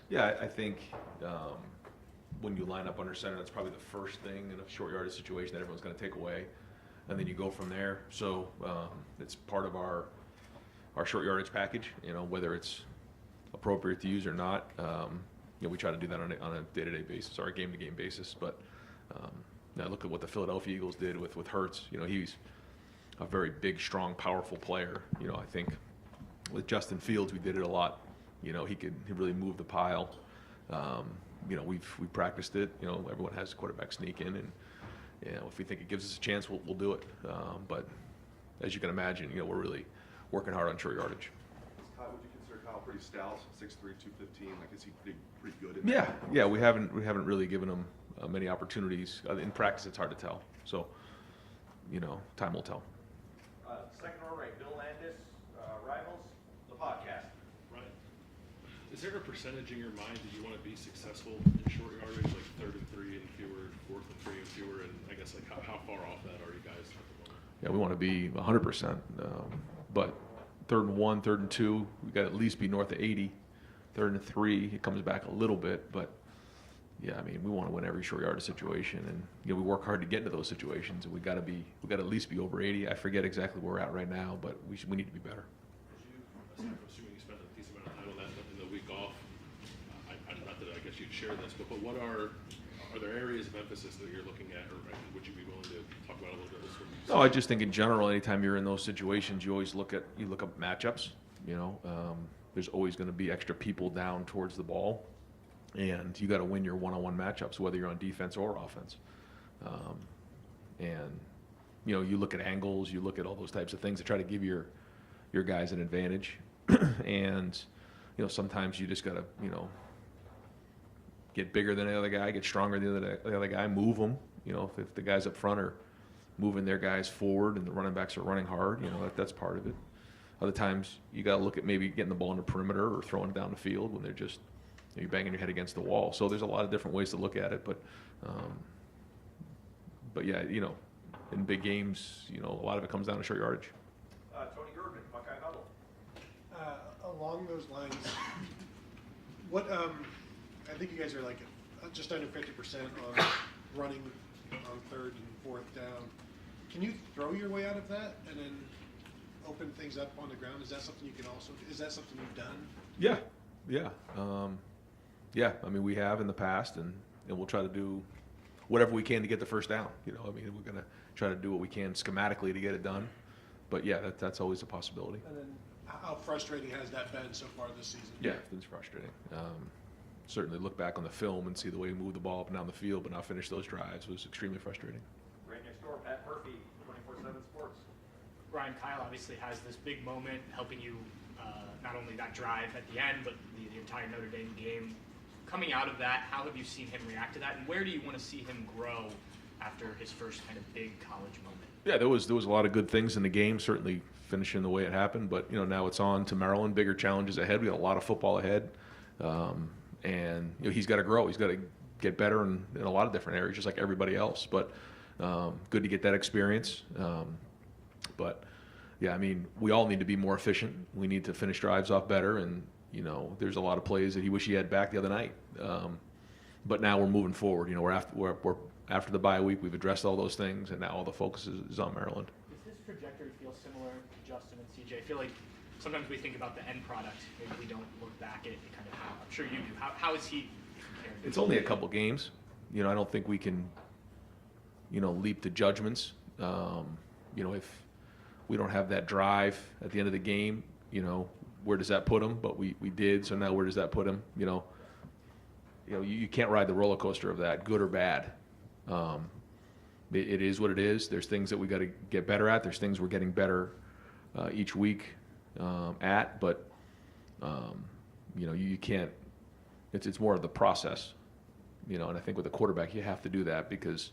Yeah, I think when you line up under center, that's probably the first thing in a short yardage situation that everyone's going to take away, and then you go from there. So it's part of our short yardage package. Whether it's appropriate to use or not. We try to do that on a day-to-day basis or a game-to-game basis. But I look at what the Philadelphia Eagles did with Hurts. He's a very big, strong, powerful player. I think with Justin Fields, we did it a lot. He really move the pile. We practiced it. Everyone has quarterback sneak in, and if we think it gives us a chance, we'll do it. But as you can imagine, we're really working hard on short yardage. Would you consider Kyle pretty stout, 6'3", 215? Like, is he pretty good? Yeah. We haven't really given him many opportunities in practice. It's hard to tell. So, time will tell. Second row right, Bill Landis, Rivals, the podcast. Right. Is there a percentage in your mind that you want to be successful in short yardage, like 3rd and 3 and fewer, 4th and 3 and fewer, and I guess like how far off that are you guys at the moment? Yeah, we want to be 100%, but 3rd and 1, 3rd and 2, we got to at least be north of 80. 3rd and 3, it comes back a little bit, but yeah, we want to win every short yardage situation, and we work hard to get into those situations, and we got to at least be over 80. I forget exactly where we're at right now, but we need to be better. I'm assuming you spent a decent amount of time on that in the week off. Not that I guess you'd share this, but what are there areas of emphasis that you're looking at, or would you be willing to talk about a little bit? No, I just think in general, anytime you're in those situations, you always look up matchups. There's always going to be extra people down towards the ball, and you got to win your one-on-one matchups, whether you're on defense or offense. You look at angles, you look at all those types of things to try to give your guys an advantage. And sometimes you just got to get bigger than the other guy, get stronger than the other guy, move them. If the guys up front are moving their guys forward and the running backs are running hard, that's part of it. Other times you got to look at maybe getting the ball in the perimeter or throwing it down the field when they're just you're banging your head against the wall. So there's a lot of different ways to look at it, but yeah, in big games, a lot of it comes down to short yardage. Tony Gergen, Buckeye Huddle. Along those lines, what I think you guys are like just under 50% on running on 3rd and 4th down. Can you throw your way out of that and then open things up on the ground? Is that something you can also? Is that something you've done? Yeah. We have in the past, and we'll try to do whatever we can to get the first down. We're going to try to do what we can schematically to get it done. But yeah, that's always a possibility. And then, how frustrating has that been so far this season? Yeah, it's frustrating. Certainly look back on the film and see the way we moved the ball up and down the field, but not finish those drives was extremely frustrating. Right next door, Pat Murphy, 24/7 Sports. Ryan, Kyle obviously has this big moment helping you not only that drive at the end, but the entire Notre Dame game. Coming out of that, how have you seen him react to that, and where do you want to see him grow after his first kind of big college moment? Yeah, there was a lot of good things in the game, certainly finishing the way it happened, but now it's on to Maryland, bigger challenges ahead. We got a lot of football ahead, and he's got to grow. He's got to get better in a lot of different areas, just like everybody else. But good to get that experience. But yeah, we all need to be more efficient. We need to finish drives off better, and there's a lot of plays that he wish he had back the other night. But now we're moving forward. We're after the bye week. We've addressed all those things, and now all the focus is on Maryland. Does his trajectory feel similar to Justin and CJ? I feel like sometimes we think about the end product. Maybe we don't look back at it kind of how. I'm sure you do. How is he compared? It's only a couple games. I don't think we can, leap to judgments. If we don't have that drive at the end of the game, where does that put him? But we did, so now where does that put him? You can't ride the roller coaster of that, good or bad. It is what it is. There's things that we got to get better at. There's things we're getting better each week at, but you can't. It's more of the process, and I think with a quarterback you have to do that because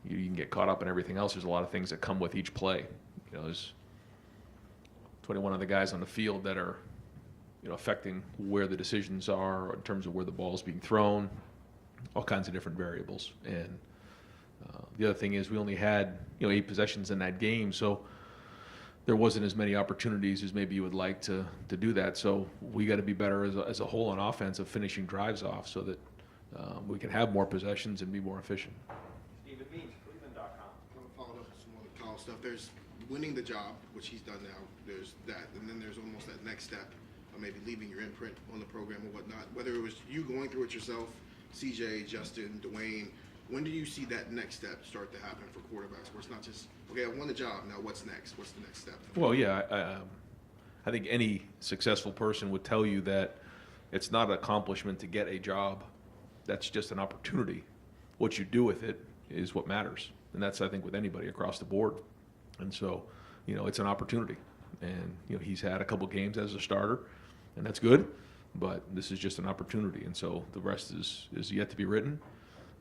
you can get caught up in everything else. There's a lot of things that come with each play. There's 21 other guys on the field that are, affecting where the decisions are in terms of where the ball is being thrown, all kinds of different variables. And the other thing is we only had, 8 possessions in that game, so there wasn't as many opportunities as maybe you would like to do that. So we got to be better as a whole on offense of finishing drives off so that we can have more possessions and be more efficient. Stephen Means, Cleveland.com. I'm following up with some of the college stuff. There's winning the job, which he's done now. There's that, and then there's almost that next step of maybe leaving your imprint on the program or whatnot. Whether it was you going through it yourself, CJ, Justin, Dwayne, when do you see that next step start to happen for quarterbacks where it's not just, okay, I won the job, now what's next? What's the next step? Well, yeah, I think any successful person would tell you that it's not an accomplishment to get a job. That's just an opportunity. What you do with it is what matters. And that's, I think, with anybody across the board. And so, it's an opportunity. And, he's had a couple games as a starter, and that's good. But this is just an opportunity. And so the rest is yet to be written.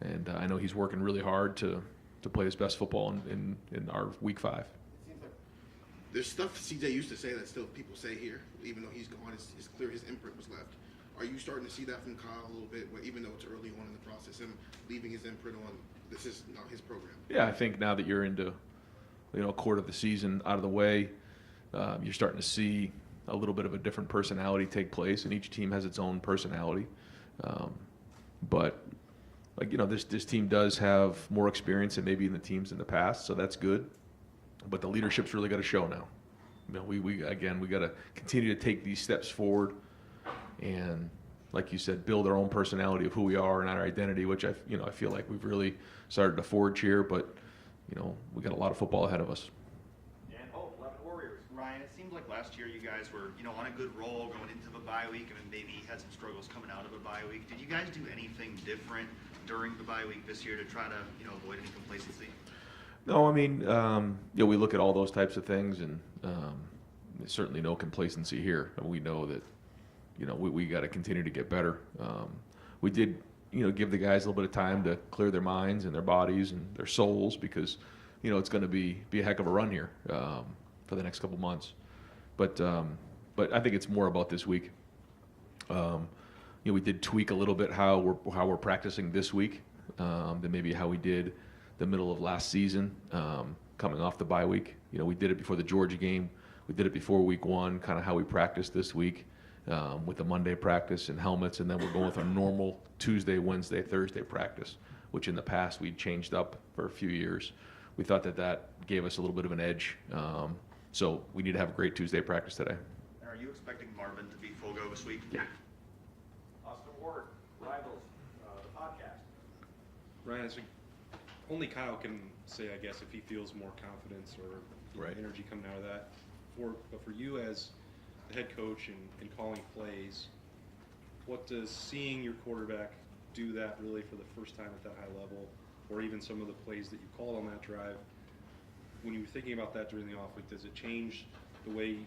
And I know he's working really hard to play his best football in our Week 5. It seems like there's stuff CJ used to say that still people say here, even though he's gone, it's clear his imprint was left. Are you starting to see that from Kyle a little bit, even though it's early on in the process, him leaving his imprint on this is not his program? Yeah, I think now that you're into, a quarter of the season out of the way, you're starting to see a little bit of a different personality take place, and each team has its own personality. But this team does have more experience than maybe in the teams in the past, so that's good. But the leadership's really got to show now. We got to continue to take these steps forward, and like you said, build our own personality of who we are and our identity, which I feel like we've really started to forge here. But we got a lot of football ahead of us. Dan Hope, 11 Warriors. Ryan, it seemed like last year you guys were, on a good roll going into the bye week, and then maybe had some struggles coming out of a bye week. Did you guys do anything different during the bye week this year to try to, avoid any complacency? No, we look at all those types of things, and there's certainly no complacency here. And we know that, we got to continue to get better. We did, give the guys a little bit of time to clear their minds and their bodies and their souls because, it's going to be a heck of a run here for the next couple months. But I think it's more about this week. We did tweak a little bit how we're practicing this week than maybe how we did the middle of last season, coming off the bye week. We did it before the Georgia game. We did it before Week 1, kind of how we practiced this week with the Monday practice and helmets, and then we're going with our normal Tuesday, Wednesday, Thursday practice, which in the past we'd changed up for a few years. We thought that gave us a little bit of an edge. So we need to have a great Tuesday practice today. Are you expecting Marvin to be full go this week? Yeah. Austin Ward, Rivals, the podcast. Ryan, only Kyle can say, I guess, if he feels more confidence or Right. energy coming out of that. But for you as the head coach and calling plays, what does seeing your quarterback do that really for the first time at that high level, or even some of the plays that you called on that drive, when you were thinking about that during the off week, does it change the way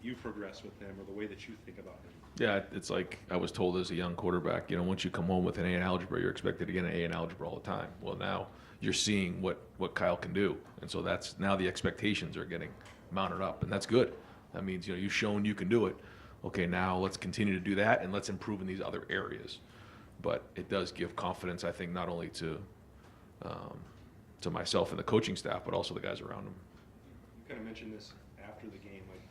you progress with him or the way that you think about him? Yeah, it's like I was told as a young quarterback, once you come home with an A in algebra, you're expected to get an A in algebra all the time. Well, now you're seeing what Kyle can do. And so that's now the expectations are getting mounted up, and that's good. That means, you've shown you can do it. Okay, now let's continue to do that, and let's improve in these other areas. But it does give confidence, I think, not only to myself and the coaching staff, but also the guys around him. You kind of mentioned this after the game, like,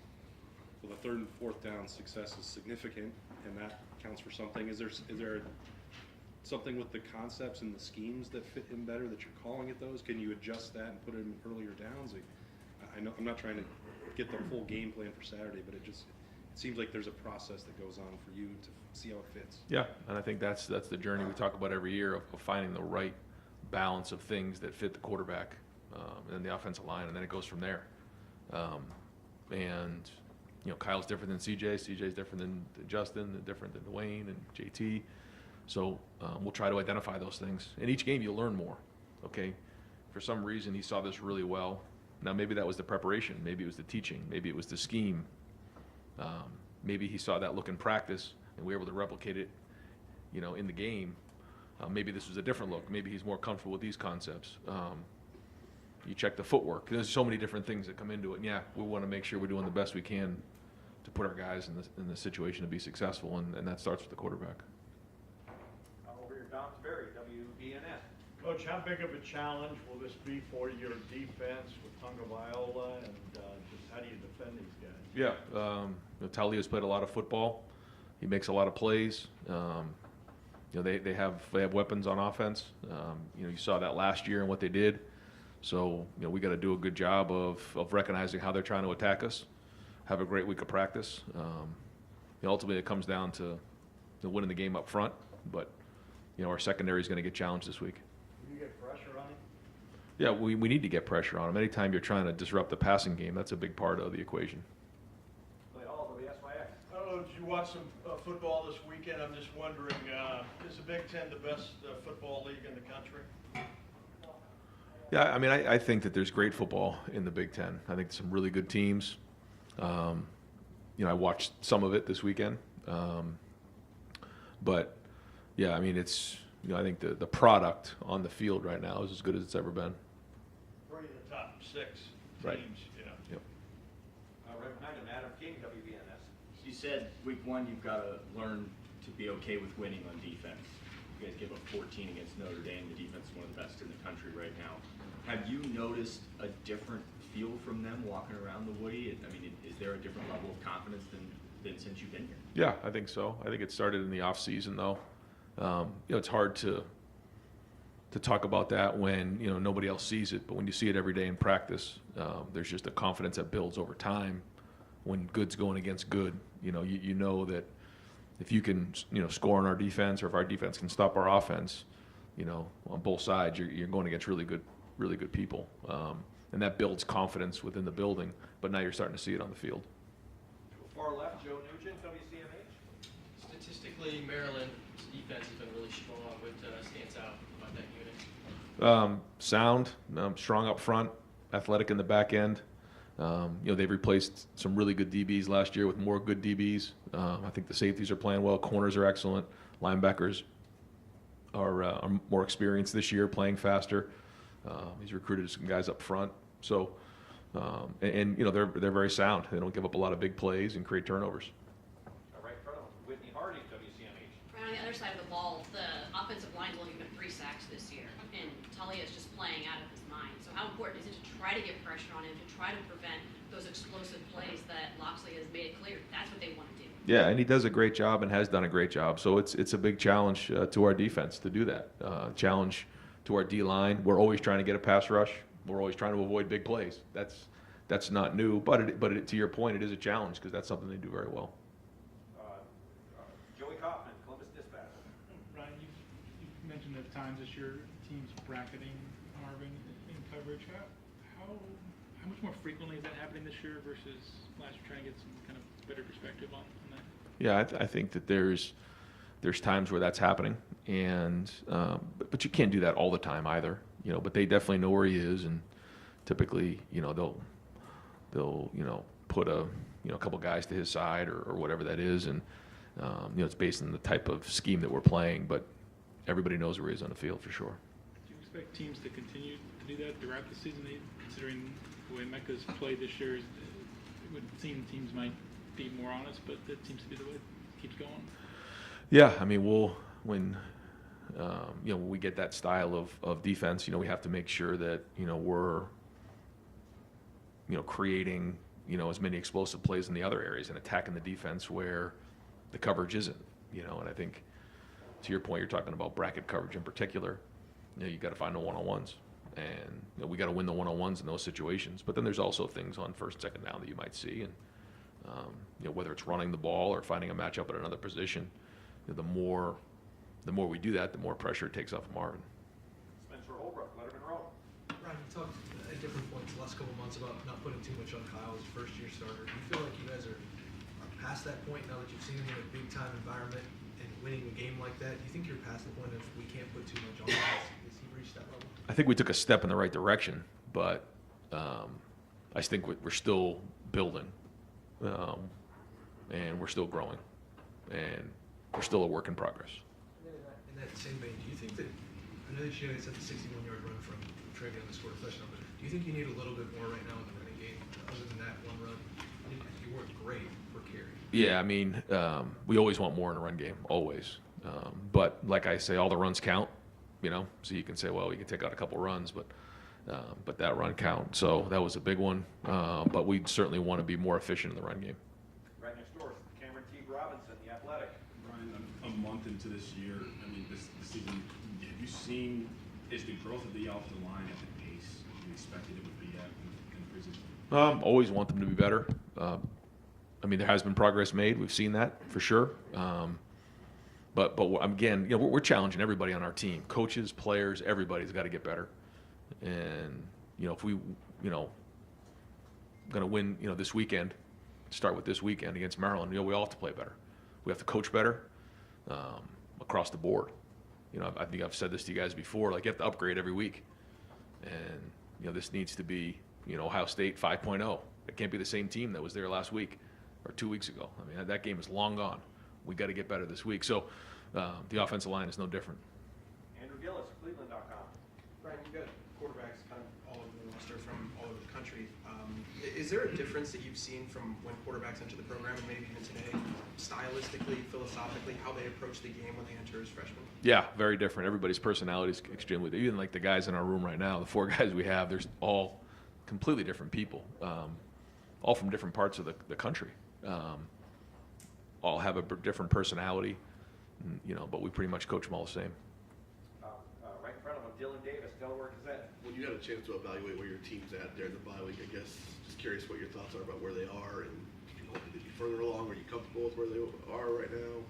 well, the 3rd and 4th down success is significant, and that counts for something. Is there something with the concepts and the schemes that fit him better that you're calling at those? Can you adjust that and put it in earlier downs? Like, I know I'm not trying to get the full game plan for Saturday, but it seems like there's a process that goes on for you to see how it fits. Yeah, and I think that's the journey we talk about every year of finding the right balance of things that fit the quarterback and then the offensive line, and then it goes from there. And Kyle's different than CJ. CJ's different than Justin, different than Dwayne and JT. So we'll try to identify those things. In each game, you'll learn more. Okay, for some reason he saw this really well. Now maybe that was the preparation, maybe it was the teaching, maybe it was the scheme. Maybe he saw that look in practice and we were able to replicate it, in the game. Maybe this was a different look. Maybe he's more comfortable with these concepts. You check the footwork. There's so many different things that come into it. And yeah, we want to make sure we're doing the best we can to put our guys in the situation to be successful, and that starts with the quarterback. Over here, Don Sperry, WBNS. Coach, how big of a challenge will this be for your defense with Tagovailoa, and just how do you defend these guys? Yeah, Talia's played a lot of football. He makes a lot of plays. They have weapons on offense. You saw that last year and what they did. So we got to do a good job of recognizing how they're trying to attack us. Have a great week of practice. Ultimately, it comes down to winning the game up front. But our secondary is going to get challenged this week. Do you get pressure on him? Yeah, we need to get pressure on him. Anytime you're trying to disrupt the passing game, that's a big part of the equation. Play all WSYX. Oh, did you watch some football this weekend? I'm just wondering, is the Big Ten the best football league in the country? Yeah, I mean, I think that there's great football in the Big Ten. I think some really good teams. I watched some of it this weekend. But, yeah, I mean, it's, I think the product on the field right now is as good as it's ever been. Three of the top 6 teams, Right. yeah. Yep. Right behind him, Adam King, WBNS. You said week 1 you've got to learn to be okay with winning on defense. You guys gave up 14 against Notre Dame. The defense is one of the best in the country right now. Have you noticed a different feel from them walking around the Woody? I mean, is there a different level of confidence than since you've been here? Yeah, I think so. I think it started in the off season, though. It's hard to talk about that when nobody else sees it, but when you see it every day in practice, there's just a confidence that builds over time. When good's going against good, you know that if you can score on our defense, or if our defense can stop our offense, on both sides, you're going against really good people, and that builds confidence within the building. But now you're starting to see it on the field. Far left, Joe Nugent, WCMH. Statistically, Maryland's defense has been really strong. What stands out about that unit? Sound, strong up front, athletic in the back end. They've replaced some really good DBs last year with more good DBs. I think the safeties are playing well. Corners are excellent. Linebackers are more experienced this year, playing faster. He's recruited some guys up front. So, they're very sound. They don't give up a lot of big plays and create turnovers. Right in front of him, Whitney Harding, WCMH. Right on the other side of the ball, the offensive line's only been 3 sacks this year, and Talia is just playing out of his mind. So how important is it to try to get pressure on him, to try to prevent those explosive plays that Loxley has made it clear that's what they want to do? Yeah, and he does a great job and has done a great job. So it's a big challenge to our defense to do that. Challenge to our D-line. We're always trying to get a pass rush. We're always trying to avoid big plays. That's not new, but to your point, it is a challenge because that's something they do very well. Joey Kaufman, Columbus Dispatch. Ryan, you've mentioned at times this year teams bracketing Marvin in coverage. How much more frequently is that happening this year versus last year? Trying to get some kind of better perspective on that. Yeah, I think that there's times where that's happening, and but you can't do that all the time either. But they definitely know where he is, and typically, they'll put a couple guys to his side or whatever that is, and it's based on the type of scheme that we're playing. But everybody knows where he is on the field for sure. Do you expect teams to continue to do that throughout the season, considering the way Mecca's played this year? It would seem teams might be more honest, but that seems to be the way it keeps going. Yeah, I mean, when we get that style of defense, we have to make sure that we're creating as many explosive plays in the other areas and attacking the defense where the coverage isn't. And I think to your point, you're talking about bracket coverage in particular. You got to find the one-on-ones, and we got to win the one-on-ones in those situations. But then there's also things on first, second down that you might see, and whether it's running the ball or finding a matchup at another position. The more we do that, the more pressure it takes off of Marvin. Spencer Holbrook, Letterman Row. Ryan, you talked at different points the last couple months about not putting too much on Kyle as first-year starter. Do you feel like you guys are past that point now that you've seen him in a big-time environment and winning a game like that? Do you think you're past the point of we can't put too much on him? Has he reached that level? I think we took a step in the right direction, but I think we're still building, and we're still growing, and we're still a work in progress. In that same vein, do you think that, I know that you guys had the 61-yard run from Travion that scored a touchdown, but do you think you need a little bit more right now in the running game other than that one run? You worked great for carry. Yeah, I mean, we always want more in a run game, always. But like I say, all the runs count, So you can say, well, you can take out a couple runs, but that run count. So that was a big one. But we certainly want to be more efficient in the run game. Right next door, Cameron T. Robinson, the Athletic. Brian, a month into this year, I mean, this season, have you seen, is the growth of the offensive line at the pace you expected it would be at in preseason? Always want them to be better. I mean, there has been progress made. We've seen that for sure. But again, we're challenging everybody on our team, coaches, players, everybody's got to get better. And if we, going to win, this weekend, start with this weekend against Maryland, we all have to play better. We have to coach better across the board. I think I've said this to you guys before. Like, you have to upgrade every week, and this needs to be, Ohio State 5.0. It can't be the same team that was there last week or 2 weeks ago. I mean, that game is long gone. We got to get better this week. So the offensive line is no different. Andrew Gillis, Cleveland.com. Brian, you've got quarterbacks kind of all over the roster from all over the country. Is there a difference that you've seen from when quarterbacks enter the program and maybe even today, stylistically, philosophically, how they approach the game when they enter as freshmen? Yeah, very different. Everybody's personality is extremely, even like the guys in our room right now, the 4 guys we have, there's all completely different people, all from different parts of the country. All have a different personality, but we pretty much coach them all the same. Right in front of him, Dylan Davis, Delaware Gazette. When you had a chance to evaluate where your team's at during the bye week, I guess, just curious what your thoughts are about where they are, and if you hope to be further along. Are you comfortable with where they are right now?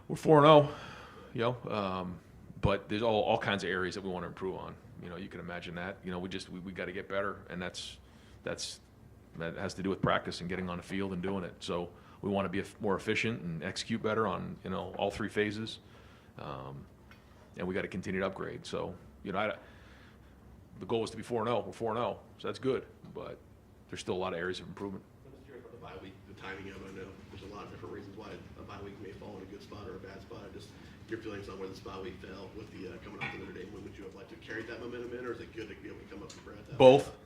We're 4-0, but there's all kinds of areas that we want to improve on. You can imagine that. We got to get better, and that has to do with practice and getting on the field and doing it. So we want to be more efficient and execute better on all 3 phases, and we got to continue to upgrade. So the goal is to be 4-0. We're 4-0, so that's good, but there's still a lot of areas of improvement. I'm just curious about the bye week, the timing of it. I know there's a lot of different reasons why a bye week may fall in a good spot or a bad spot. Just your feelings on where this bye week fell with the coming off the Notre Dame win. Would you have liked to carry that momentum in, or is it good to be able to come up and grab that?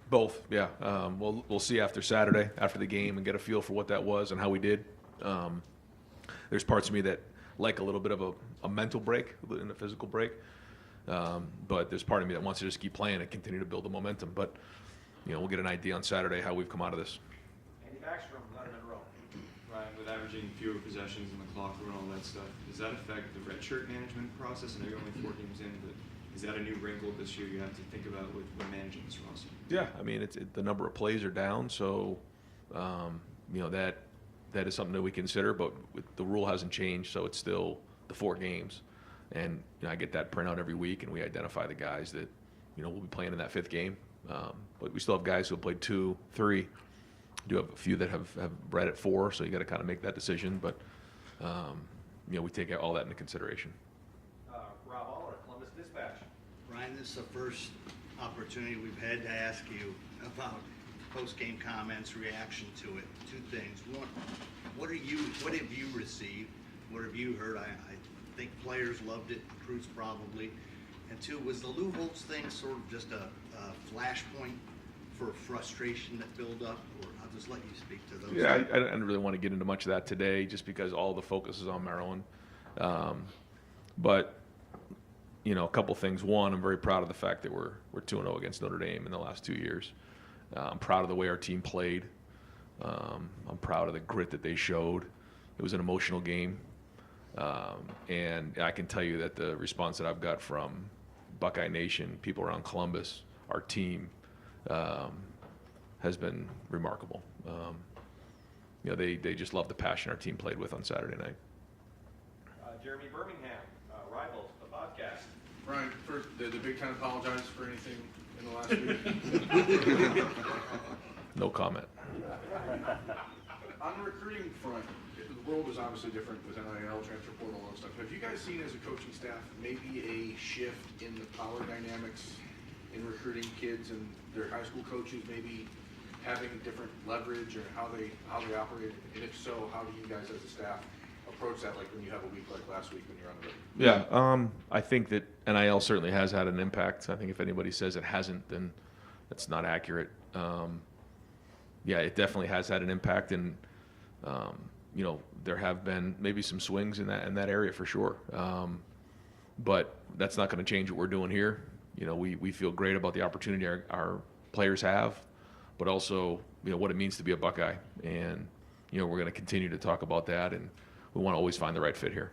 Both, yeah. We'll see after Saturday, after the game, and get a feel for what that was and how we did. There's parts of me that like a little bit of a mental break and a physical break, but there's part of me that wants to just keep playing and continue to build the momentum. But we'll get an idea on Saturday how we've come out of this. Andy Backstrom, Letterman Row. Ryan, with averaging fewer possessions in the clock and all that stuff, does that affect the redshirt management process? I know you're only 4 games in, but is that a new wrinkle this year you have to think about when managing this roster? Yeah, I mean, the number of plays are down, so that is something that we consider. But the rule hasn't changed, so it's still the 4 games, and I get that printout every week, and we identify the guys that we'll be playing in that 5th game. But we still have guys who have played 2, 3. Do have a few that have read at 4, so you got to kind of make that decision. But we take all that into consideration. Rob Aller, Columbus Dispatch. Ryan, this is the first opportunity we've had to ask you about post-game comments, reaction to it. 2 things. One, what have you received? What have you heard? I think players loved it, recruits probably. And 2, was the Lou Holtz thing sort of just a flashpoint for frustration that built up? Or I'll just let you speak to those. Yeah, I don't really want to get into much of that today, just because all the focus is on Maryland. But a couple things. One, I'm very proud of the fact that we're 2-0 against Notre Dame in the last 2 years. I'm proud of the way our team played. I'm proud of the grit that they showed. It was an emotional game. And I can tell you that the response that I've got from Buckeye Nation, people around Columbus, our team, has been remarkable. They just love the passion our team played with on Saturday night. Jeremy Birmingham, Rivals, the podcast. Brian, first, did the Big Ten apologize for anything in the last week? No comment. On the recruiting front, the world is obviously different with NIL, transfer portal, all that stuff. Have you guys seen as a coaching staff maybe a shift in the power dynamics in recruiting kids and their high school coaches maybe having different leverage or how they operate? And if so, how do you guys as a staff approach that, like when you have a week like last week when you're on the road? Yeah, I think that NIL certainly has had an impact. I think if anybody says it hasn't, then that's not accurate. Yeah, it definitely has had an impact, and there have been maybe some swings in that area for sure. but that's not going to change what we're doing here. You know, we feel great about the opportunity our players have, but also, you know, what it means to be a Buckeye. And, you know, we're going to continue to talk about that, and we want to always find the right fit here.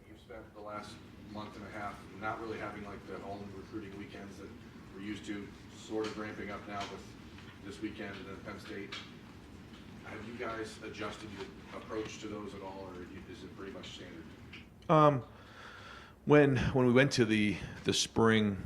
You've spent the last month and a half not really having like the home recruiting weekends that we're used to, sort of ramping up now with this weekend and then Penn State. Have you guys adjusted your approach to those at all, or is it pretty much standard? When we went to the spring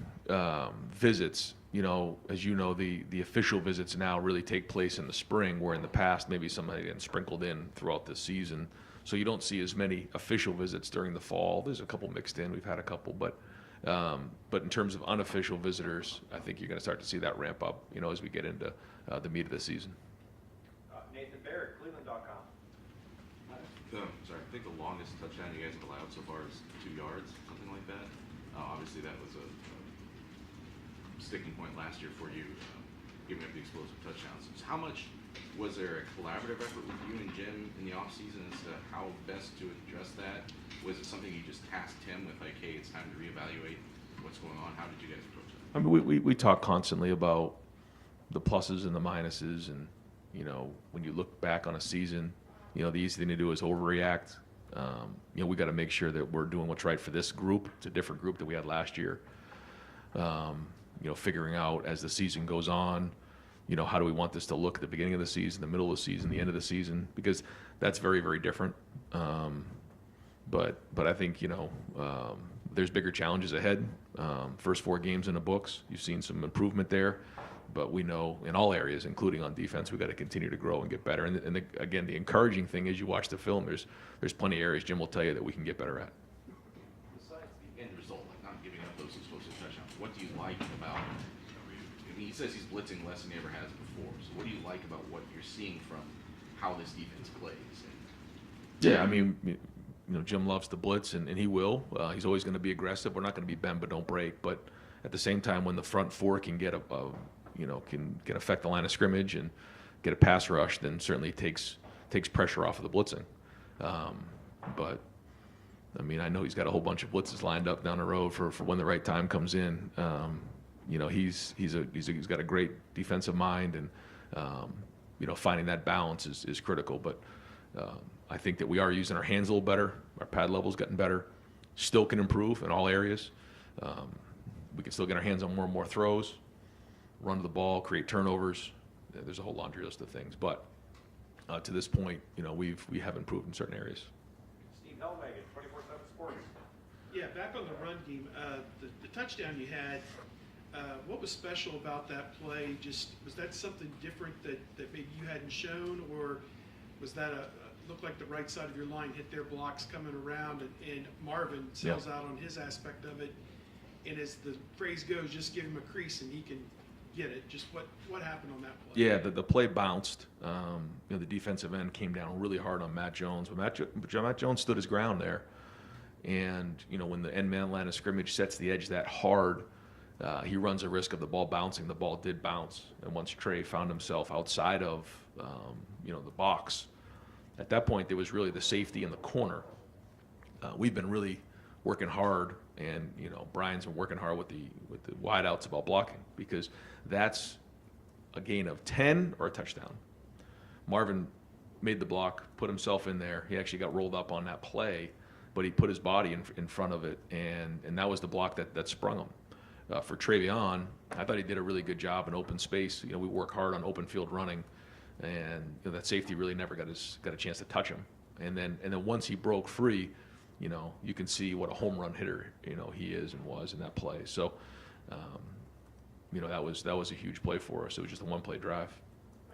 visits, you know, as you know, the official visits now really take place in the spring, where in the past maybe somebody had sprinkled in throughout the season. So you don't see as many official visits during the fall. There's a couple mixed in. We've had a couple, but in terms of unofficial visitors, I think you're going to start to see that ramp up, you know, as we get into the meat of the season. Nathan Barrett, Cleveland.com. Sorry, I think the longest touchdown you guys have allowed so far is 2 yards, something like that. Obviously, that was a sticking point last year for you, giving up the explosive touchdowns. So how much was there a collaborative effort with you and Jim in the offseason as to how best to address that? Was it something you just tasked him with, like, hey, it's time to reevaluate what's going on? How did you guys approach that? I mean, we talk constantly about the pluses and the minuses, and, you know, when you look back on a season, you know, the easy thing to do is overreact. You know, we got to make sure that we're doing what's right for this group. It's a different group that we had last year. You know, figuring out as the season goes on, you know, how do we want this to look at the beginning of the season, the middle of the season, the end of the season, because that's very, very different. But I think, you know, there's bigger challenges ahead. First 4 games in the books, you've seen some improvement there. But we know in all areas, including on defense, we've got to continue to grow and get better. And again, the encouraging thing is you watch the film, there's plenty of areas Jim will tell you that we can get better at. Besides the end result, like not giving up those explosive touchdowns, what do you like about, I mean, he says he's blitzing less than he ever has before. So what do you like about what you're seeing from how this defense plays? Yeah, I mean, you know, Jim loves to blitz, and he will. He's always going to be aggressive. We're not going to be bend but don't break. But at the same time, when the front 4 can get can affect the line of scrimmage and get a pass rush, then certainly takes pressure off of the blitzing. But I mean, I know he's got a whole bunch of blitzes lined up down the road for when the right time comes in. You know, he's got a great defensive mind, and you know, finding that balance is critical. But I think that we are using our hands a little better. Our pad level's gotten better. Still can improve in all areas. We can still get our hands on more and more throws, run to the ball, create turnovers. There's a whole laundry list of things. But to this point, you know, we have improved in certain areas. Steve Hellmegan, 24/7 Sports. Yeah, back on the run game, the touchdown you had, what was special about that play? Just was that something different that maybe you hadn't shown, or was that looked like the right side of your line hit their blocks coming around, and Marvin sells out on his aspect of it, and as the phrase goes, just give him a crease and he can get it. Just what happened on that play? Yeah, the play bounced. You know, the defensive end came down really hard on Matt Jones, but Matt Jones stood his ground there. And you know, when the end man line of scrimmage sets the edge that hard, he runs a risk of the ball bouncing. The ball did bounce, and once Trey found himself outside of you know, the box, at that point there was really the safety in the corner. We've been really working hard, and you know, Brian's been working hard with the wideouts about blocking, because that's a gain of 10 or a touchdown. Marvin made the block, put himself in there. He actually got rolled up on that play, but he put his body in front of it, and that was the block that sprung him. For Travion, I thought he did a really good job in open space. You know, we work hard on open field running, and you know, that safety really never got a chance to touch him. And then once he broke free, you know, you can see what a home run hitter, you know, he is and was in that play. So, you know, that was a huge play for us. It was just a one-play drive.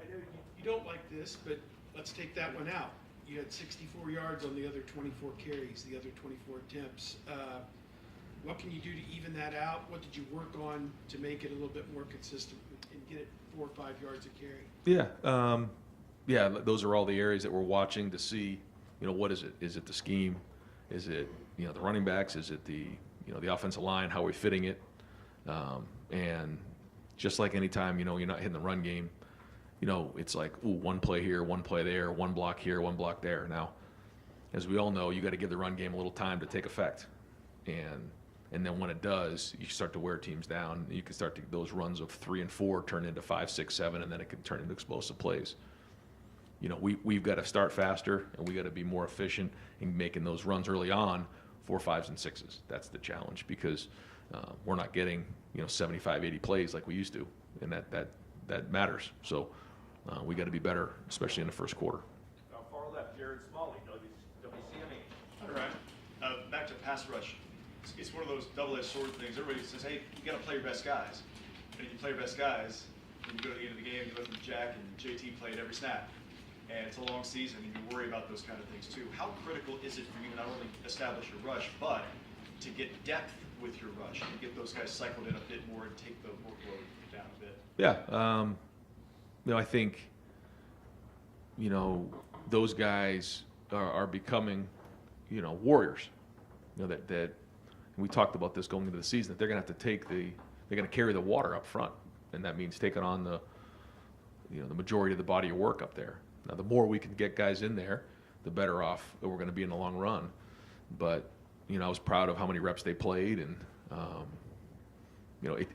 I know you don't like this, but let's take that one out. You had 64 yards on the other 24 carries, the other 24 attempts. What can you do to even that out? What did you work on to make it a little bit more consistent and get it 4 or 5 yards a carry? Yeah, yeah. Those are all the areas that we're watching to see. You know, what is it? Is it the scheme? Is it, you know, the running backs? Is it the, you know, the offensive line? How are we fitting it? And just like any time, you know, you're not hitting the run game, you know, it's like, ooh, one play here, one play there, one block here, one block there. Now, as we all know, you got to give the run game a little time to take effect. And And then when it does, you start to wear teams down. You can start to, those runs of 3 and 4 turn into 5, 6, 7, and then it can turn into explosive plays. You know, we've got to start faster, and we got to be more efficient in making those runs early on, 4, 5s, and 6s. That's the challenge, because we're not getting, 75, 80 plays like we used to, and that matters. So we got to be better, especially in the first quarter. Far left, Jared Smalley, WCME. All right. Back to pass rush. It's one of those double-edged sword things. Everybody says, hey, you got to play your best guys. And if you play your best guys, then you go to the end of the game, you let them Jack and JT play at every snap. And it's a long season, and you worry about those kind of things too. How critical is it for you to not only establish your rush, but to get depth with your rush and get those guys cycled in a bit more and take the workload down a bit? Yeah. I think, those guys are becoming, warriors. That and we talked about this going into the season, that they're going to have to they're going to carry the water up front, and that means taking on the majority of the body of work up there. Now, the more we can get guys in there, the better off we're going to be in the long run. But I was proud of how many reps they played, and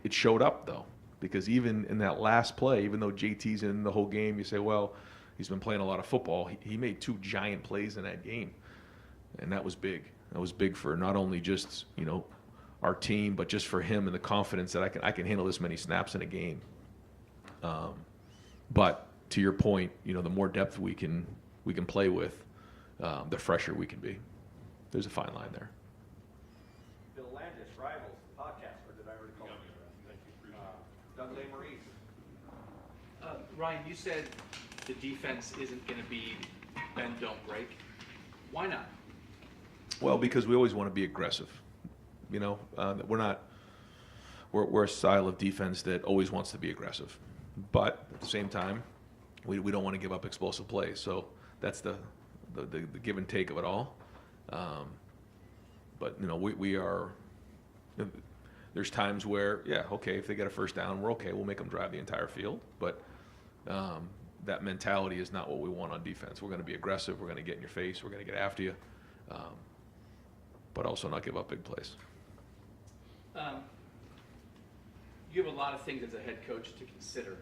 it showed up though, because even in that last play, even though JT's in the whole game, you say, well, he's been playing a lot of football. He made 2 giant plays in that game, and that was big. That was big for not only just our team, but just for him and the confidence that I can handle this many snaps in a game. But to your point, the more depth we can play with, the fresher we can be. There's a fine line there. Bill Landis, Rivals, the podcast, or did I already call you? Thank you. Dudley Maurice. Ryan, you said the defense isn't going to be bend, don't break. Why not? Well, because we always want to be aggressive. We're a style of defense that always wants to be aggressive, but at the same time, we don't want to give up explosive plays. So that's the give and take of it all. But we are. There's times where, if they get a first down, we're okay. We'll make them drive the entire field, but that mentality is not what we want on defense. We're going to be aggressive. We're going to get in your face. We're going to get after you. But also not give up big plays. You have a lot of things as a head coach to consider.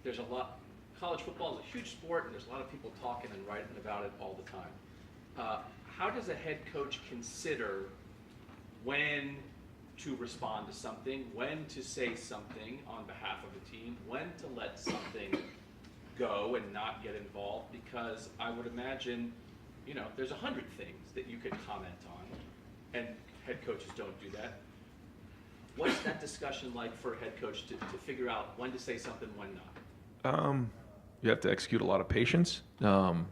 There's a lot. College football is a huge sport, and there's a lot of people talking and writing about it all the time. How does a head coach consider when to respond to something, when to say something on behalf of a team, when to let something go and not get involved? Because I would imagine, there's 100 things that you could comment on, and head coaches don't do that. What's that discussion like for a head coach to figure out when to say something, when not? You have to execute a lot of patience. You have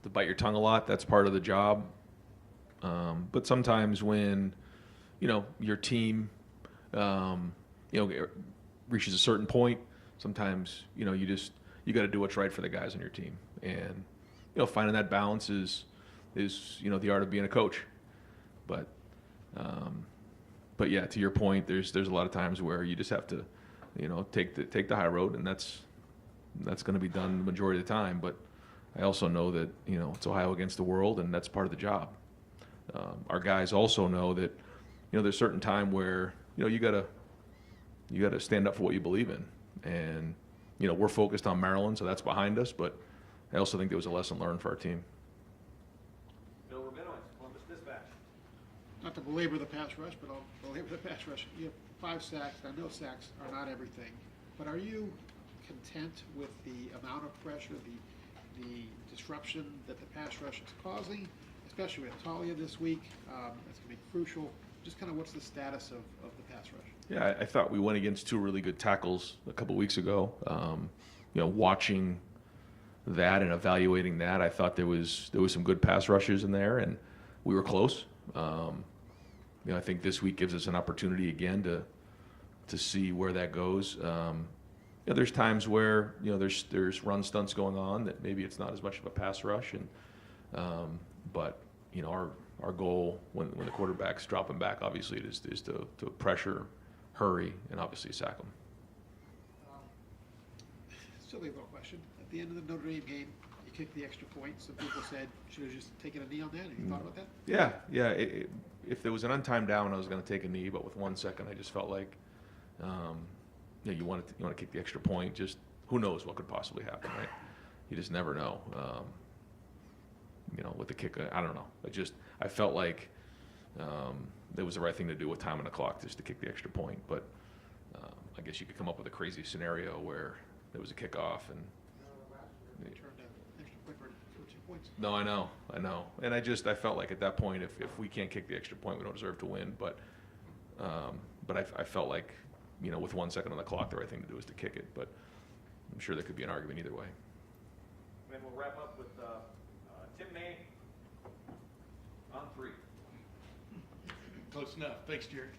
to bite your tongue a lot. That's part of the job. But sometimes when, your team, reaches a certain point, sometimes, you got to do what's right for the guys on your team. And, finding that balance is the art of being a coach. But yeah, to your point, there's a lot of times where you just have to, take the high road, and that's going to be done the majority of the time. But I also know that it's Ohio against the world, and that's part of the job. Our guys also know that there's certain time where you gotta stand up for what you believe in, and we're focused on Maryland, so that's behind us. But I also think there was a lesson learned for our team. Bill Rabinowitz, Columbus Dispatch. Not to belabor the pass rush, but I'll belabor the pass rush. You have 5 sacks. I know sacks are not everything, but are you content with the amount of pressure, the disruption that the pass rush is causing, especially with Talia this week? That's going to be crucial. Just kind of what's the status of the pass rush? Yeah, I thought we went against 2 really good tackles a couple weeks ago. Watching that and evaluating that, I thought there was some good pass rushes in there, and we were close. I think this week gives us an opportunity again to see where that goes. There's times where there's run stunts going on that maybe it's not as much of a pass rush, and but our goal when the quarterback's dropping back, obviously, is to pressure, hurry, and obviously sack them. Silly little question. At the end of the Notre Dame game, you kicked the extra point. Some people said, should have just taken a knee on that. Have you thought about that? Yeah. if there was an untimed down, I was going to take a knee, but with 1 second, I just felt like, you want to kick the extra point. Just who knows what could possibly happen, right? You just never know. With the kick, I don't know. I felt like it was the right thing to do with time on the clock, just to kick the extra point. But I guess you could come up with a crazy scenario where there was a kickoff and. Turned down extra point for 2 points. No, I know. And I felt like at that point, if we can't kick the extra point, we don't deserve to win. But I felt like, with 1 second on the clock, the right thing to do is to kick it. But I'm sure there could be an argument either way. And then we'll wrap up with Tim May on 3. Close enough. Thanks, Jerry.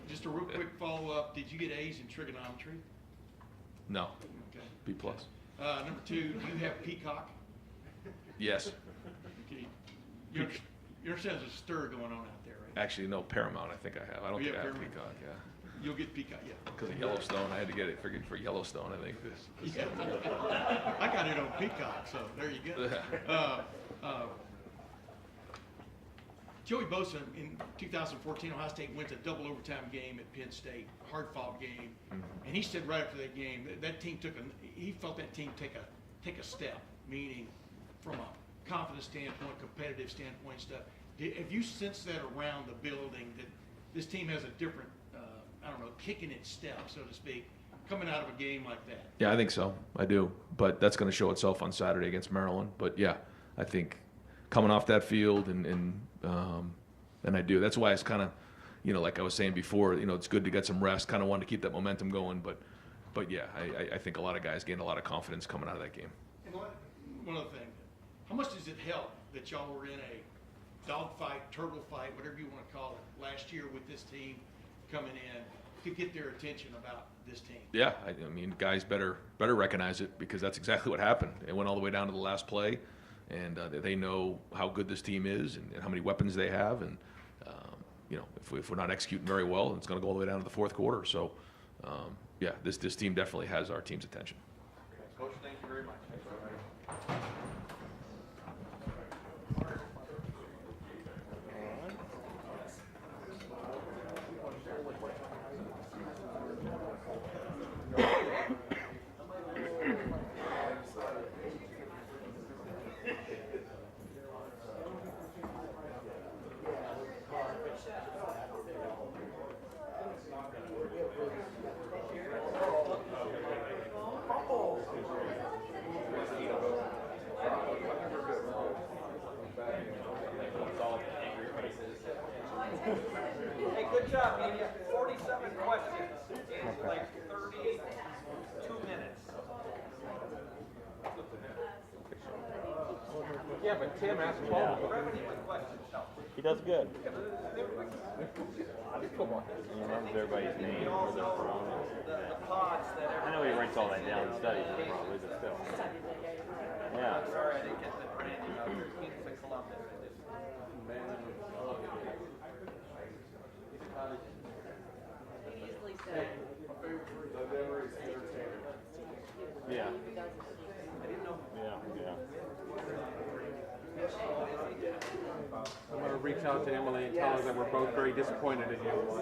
Just a real quick follow-up. Did you get A's in trigonometry? No. Okay. B plus. Number 2, do you have Peacock? Yes. Okay. You understand there's a stir going on out there, right? Actually, no, Paramount I think I have. I don't think I have Paramount. Peacock, yeah. You'll get Peacock, yeah. Because of Yellowstone, I had to get it for Yellowstone, I think. Yeah. I got it on Peacock, so there you go. Joey Bosa in 2014, Ohio State went to a double overtime game at Penn State, hard-fought game, and he said right after that game that team he felt that team take a step, meaning from a confidence standpoint, competitive standpoint stuff. Have you sensed that around the building that this team has a different, kicking its step, so to speak, coming out of a game like that? Yeah, I think so. I do. But that's going to show itself on Saturday against Maryland. But yeah, I think coming off that field and I do. That's why it's kind of, like I was saying before, it's good to get some rest. Kind of wanted to keep that momentum going. But yeah, I think a lot of guys gained a lot of confidence coming out of that game. And one other thing, how much does it help that y'all were in a dogfight, turtle fight, whatever you want to call it, last year with this team coming in to get their attention about this team? Yeah, I mean, guys better recognize it, because that's exactly what happened. It went all the way down to the last play, and they know how good this team is and how many weapons they have. And if we're not executing very well, it's going to go all the way down to the fourth quarter. So, yeah, this team definitely has our team's attention. Coach, thank you very much. Hey, good job, Media. 47 questions in like 32 minutes. Yeah, but Tim asked 12. He does good. He remembers everybody's name, where they're from. I know he writes all that down in studies, probably, but still. Yeah. I'm sorry I didn't get the branding of Phoenix and Columbus. Yeah. I didn't know. Yeah. I'm going to reach out to Emily and tell her that we're both very disappointed in you. We'll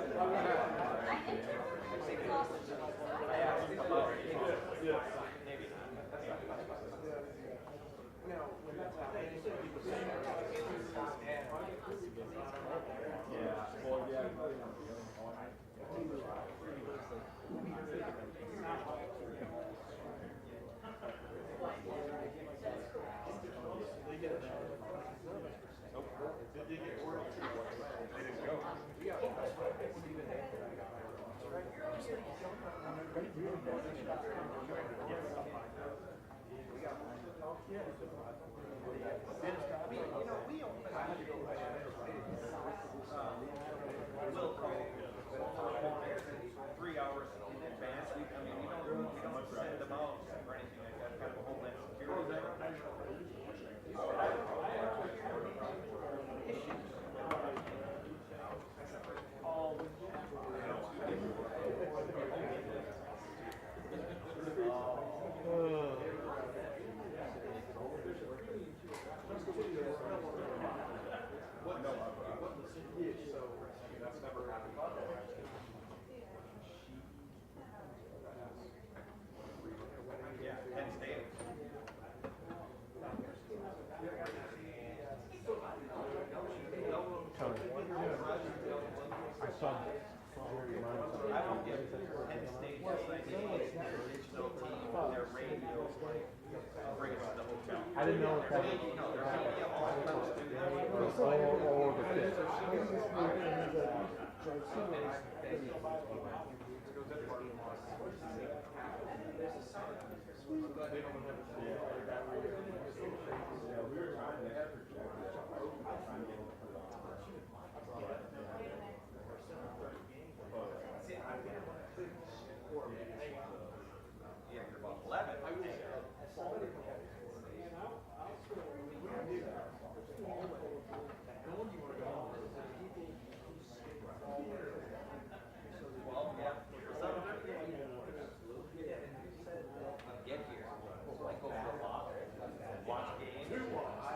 call 3 hours in advance. We don't send them out or anything like that. Kind of a homeland security videos, like, bring us to the hotel. I didn't know if that was. No, there's gonna be all kinds of videos. Or the kids. Yeah, you're about 11. Well, yeah, for some of them, get here, like go for a walk, watch games, drink coffee.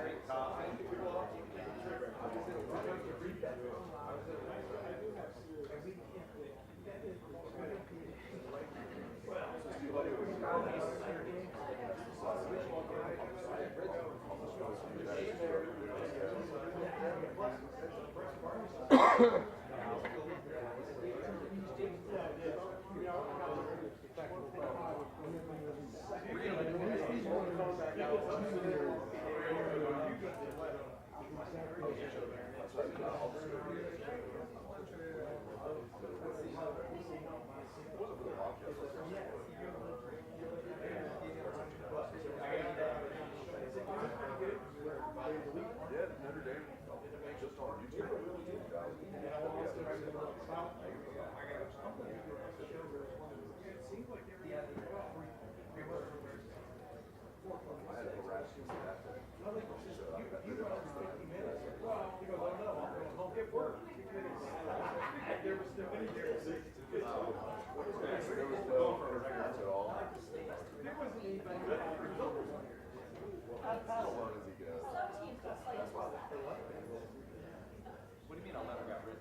What do you mean 11 got written?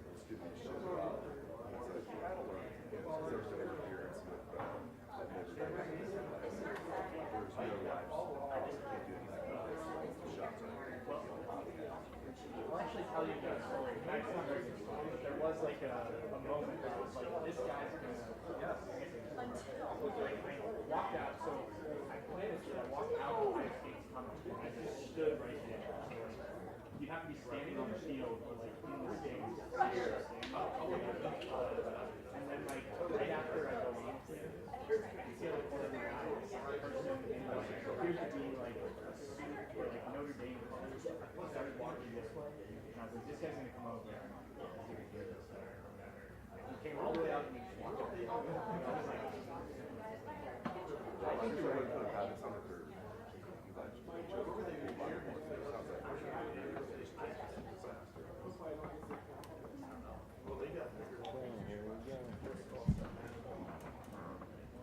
I'll actually tell you this. There was like a moment where I was like, this guy's gonna. I walked out, so I planned it. I walked out of my skates tunnel. I just stood right there. You have to be standing on the field or like in the stands. And then like right after I go on, I can see like one of the guys, appears to be like a suit or like Notre Dame colors. Started walking this way, and I was like, this guy's gonna come over. He came all the way out and he walked up. I think you really could have had this on the third.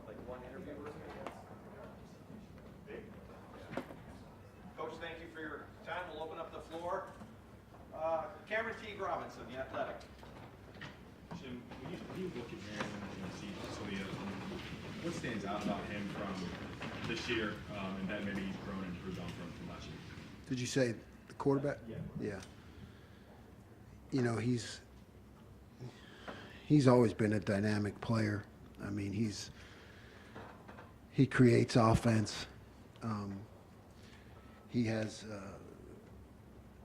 Like one interview with me. Coach, thank you for your time. We'll open up the floor. Cameron T. Robinson, the athletic. Jim, when you look at Maryland and see what stands out about him from this year, and that maybe he's grown and improved on from last year? Did you say the quarterback? Yeah. Yeah. You know, he's always been a dynamic player. I mean, he creates offense. He has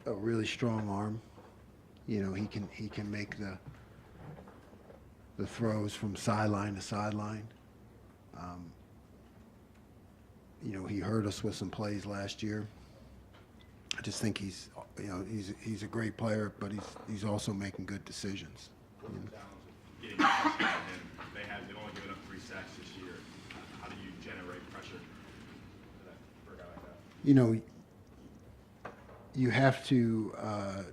a really strong arm. You know, he can make the throws from sideline to sideline. You know, he hurt us with some plays last year. I just think he's a great player, but he's also making good decisions. You know? Getting pressure on him. They've only given up 3 sacks this year. How do you generate pressure for a guy like that? You know, you have to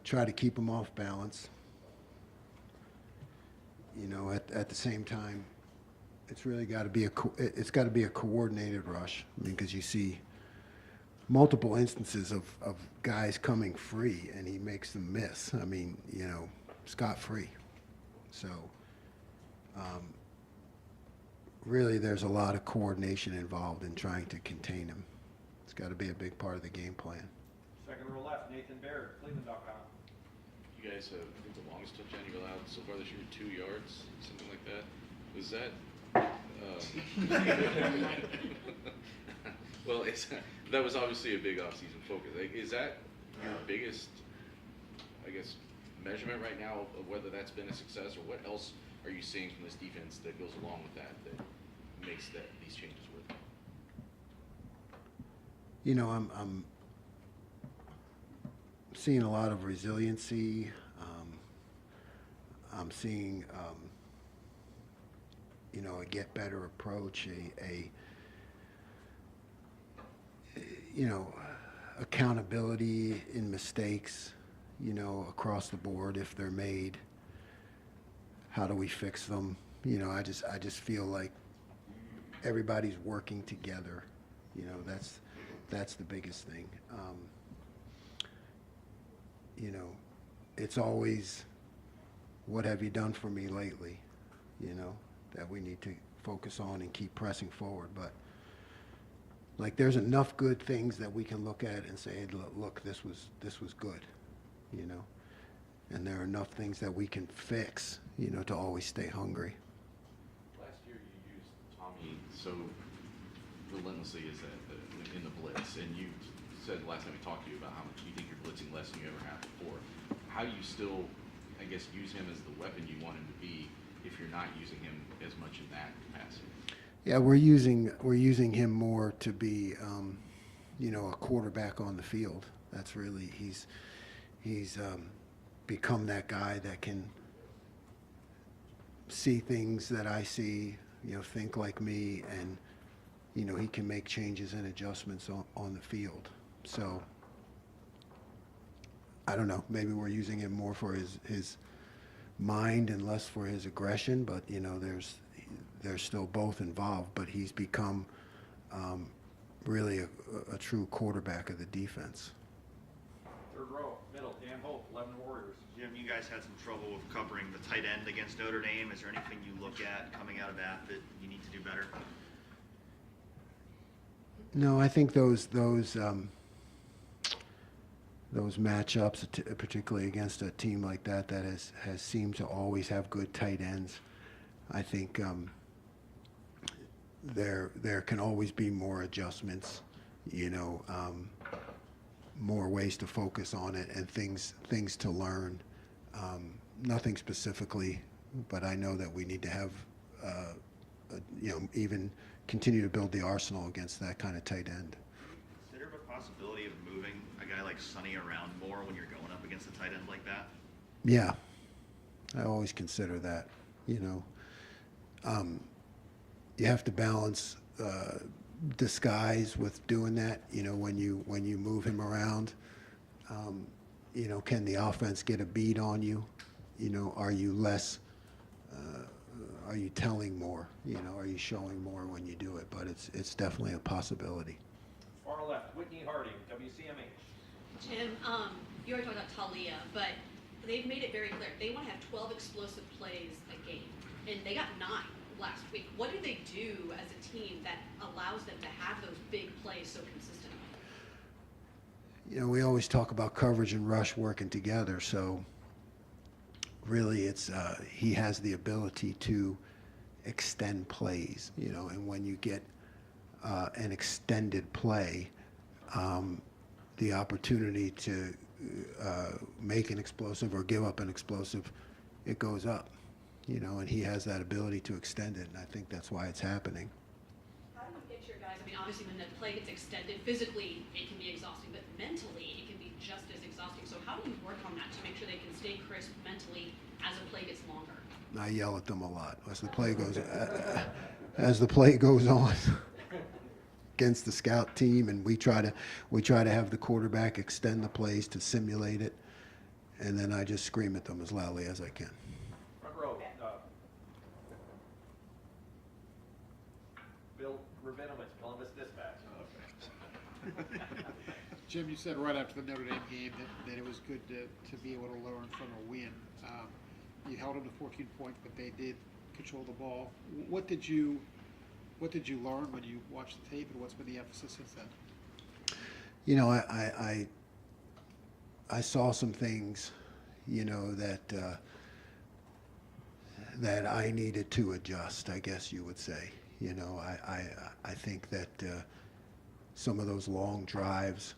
try to keep him off balance. You know, at the same time, it's really got to be a coordinated rush. I mean, because you see multiple instances of guys coming free and he makes them miss. I mean, you know, scot-free. So really there's a lot of coordination involved in trying to contain him. It's got to be a big part of the game plan. Second row left, Nathan Baird, Cleveland.com. You guys have, I think the longest touchdown you've allowed so far this year, 2 yards, something like that. Was that, Well, that was obviously a big off-season focus. Like, is that your biggest, I guess, measurement right now of whether that's been a success, or what else are you seeing from this defense that goes along with that makes these changes worth it? You know, I'm seeing a lot of resiliency. I'm seeing, you know, a get better approach, you know, accountability in mistakes, you know, across the board if they're made. How do we fix them? You know, I just feel like everybody's working together. You know, that's the biggest thing. You know, it's always, what have you done for me lately? You know, that we need to focus on and keep pressing forward. But like, there's enough good things that we can look at and say, hey, look, this was good, you know. And there are enough things that we can fix, you know, to always stay hungry. Last year you used Tommy so relentlessly in the blitz, and you said last time we talked to you about how much you think you're blitzing less than you ever have before. How do you still, I guess, use him as the weapon you want him to be if you're not using him as much in that capacity? Yeah, we're using him more to be, you know, a quarterback on the field. That's really, he's become that guy that can see things that I see, you know, think like me, and, you know, he can make changes and adjustments on the field. So I don't know, maybe we're using him more for his mind and less for his aggression, but, you know, they're still both involved, but he's become really a true quarterback of the defense. Third row, middle, Dan Holt, 11 Warriors. Jim, you guys had some trouble with covering the tight end against Notre Dame. Is there anything you look at coming out of that you need to do better? No, I think those matchups, particularly against a team like that has seemed to always have good tight ends, I think there can always be more adjustments, you know, more ways to focus on it and things to learn. Nothing specifically, but I know that we need to have, you know, even continue to build the arsenal against that kind of tight end. Consider the possibility of moving a guy like Sonny around more when you're going up against a tight end like that? Yeah, I always consider that, you know. You have to balance disguise with doing that, you know, when you move him around. You know, can the offense get a beat on you? You know, are you less, are you telling more? You know, are you showing more when you do it? But it's definitely a possibility. Far left, Whitney Harding, WCMH. Jim, you already talked about Talia, but they've made it very clear. They want to have 12 explosive plays a game, and they got 9 last week. What do they do as a team that allows them to have those big plays so consistently? You know, we always talk about coverage and rush working together, so really it's he has the ability to extend plays, you know, and when you get an extended play, the opportunity to make an explosive or give up an explosive, it goes up, you know, and he has that ability to extend it, and I think that's why it's happening. How do you get your guys, I mean, obviously when the play gets extended, physically it can be exhausting, but mentally it can be just as exhausting. So how do you work on that to make sure they can stay crisp mentally as a play gets longer? I yell at them a lot as the play goes on against the scout team, and we try to have the quarterback extend the plays to simulate it, and then I just scream at them as loudly as I can. Front row, Bill Rabinovich, Columbus Dispatch. Jim, you said right after the Notre Dame game that it was good to be able to learn from a win. You held them to 14 points, but they did control the ball. What did you learn when you watched the tape, and what's been the emphasis since then? You know, I saw some things, you know, that I needed to adjust, I guess you would say. You know, I think that some of those long drives.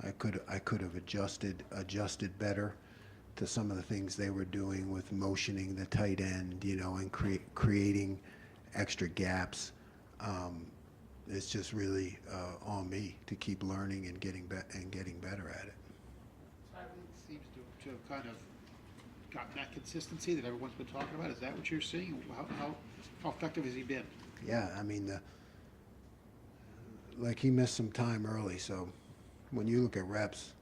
I could have adjusted better to some of the things they were doing with motioning the tight end, and creating extra gaps. It's just really on me to keep learning and getting better at it. It seems to have kind of gotten that consistency that everyone's been talking about. Is that what you're seeing? How effective has he been? Yeah, I mean, like he missed some time early, so when you look at reps,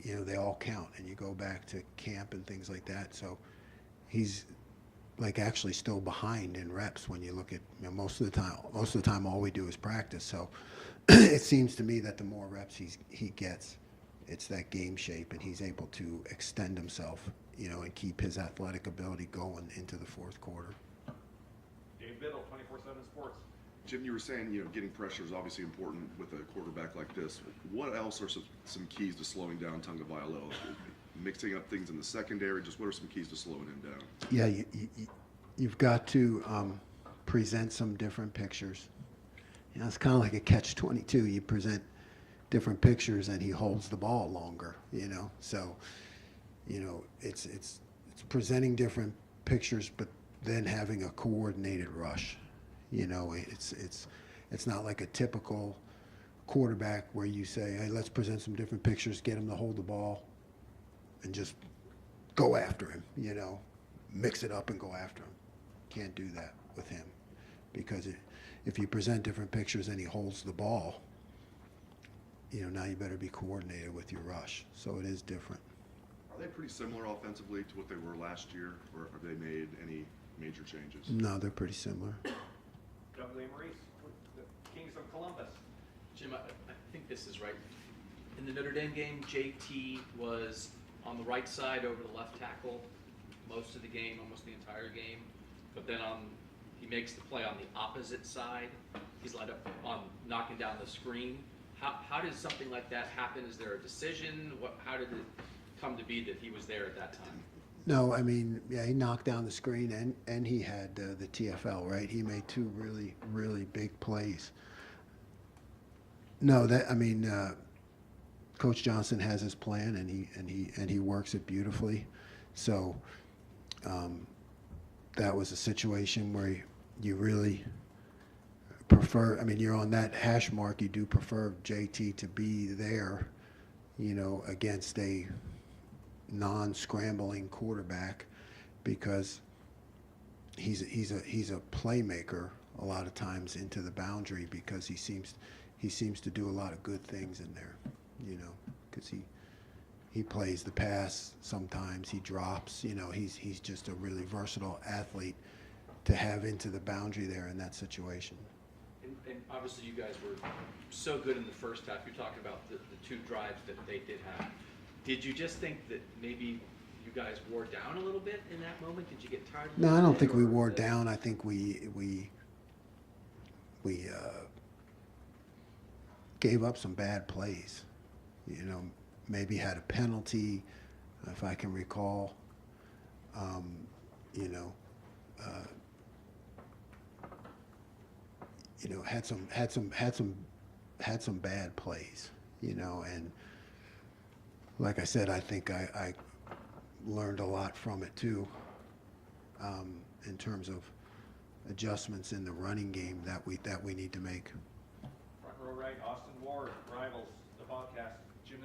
they all count, and you go back to camp and things like that. So he's like actually still behind in reps when you look at most of the time all we do is practice. So it seems to me that the more reps he gets, it's that game shape, and he's able to extend himself, and keep his athletic ability going into the fourth quarter. Dave Biddle, 24/7 Sports. Jim, you were saying, getting pressure is obviously important with a quarterback like this. What else are some keys to slowing down Tagovailoa? Mixing up things in the secondary, just what are some keys to slowing him down? Yeah, you've got to present some different pictures. It's kind of like a catch-22. You present different pictures, and he holds the ball longer. So it's presenting different pictures, but then having a coordinated rush. It's not like a typical quarterback where you say, hey, let's present some different pictures, get him to hold the ball, and just go after him, mix it up and go after him. Can't do that with him, because if you present different pictures and he holds the ball, now you better be coordinated with your rush. So it is different. Are they pretty similar offensively to what they were last year, or have they made any major changes? No, they're pretty similar. Doug Maurice, the Kings of Columbus. Jim, I think this is right. In the Notre Dame game, JT was on the right side over the left tackle most of the game, almost the entire game. But then he makes the play on the opposite side. He's lined up on knocking down the screen. How does something like that happen? Is there a decision? How did it come to be that he was there at that time? No, I mean, yeah, he knocked down the screen, and he had the TFL, right? He made two really, really big plays. No, Coach Johnson has his plan, and he works it beautifully. So that was a situation where you really prefer. I mean, you're on that hash mark. You do prefer JT to be there, against a non-scrambling quarterback, because he's a playmaker a lot of times into the boundary, because he seems to do a lot of good things in there, because he plays the pass sometimes, he drops, he's just a really versatile athlete to have into the boundary there in that situation. And obviously you guys were so good in the first half. You're talking about the two drives that they did have. Did you just think that maybe you guys wore down a little bit in that moment? Did you get tired? No, I don't think we wore down. I think we gave up some bad plays. Maybe had a penalty, if I can recall. Had some bad plays. And like I said, I think I learned a lot from it too, in terms of adjustments in the running game that we need to make. Front row right, Austin Ward, Rivals, the podcast. Jim,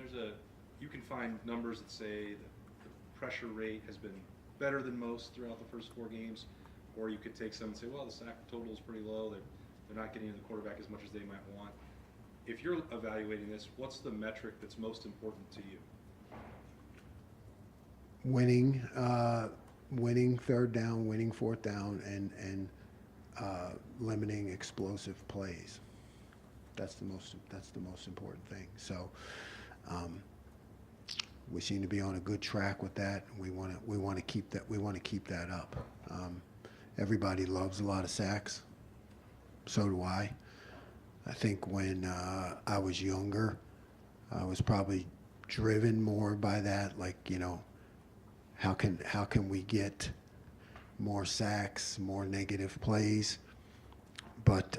you can find numbers that say that the pressure rate has been better than most throughout the first 4 games, or you could take some and say, well, the sack total is pretty low. They're not getting to the quarterback as much as they might want. If you're evaluating this, what's the metric that's most important to you? Winning third down, winning fourth down, and limiting explosive plays. That's the most important thing. So we seem to be on a good track with that. We want to keep that up. Everybody loves a lot of sacks. So do I. I think when I was younger, I was probably driven more by that, like, how can we get more sacks, more negative plays? But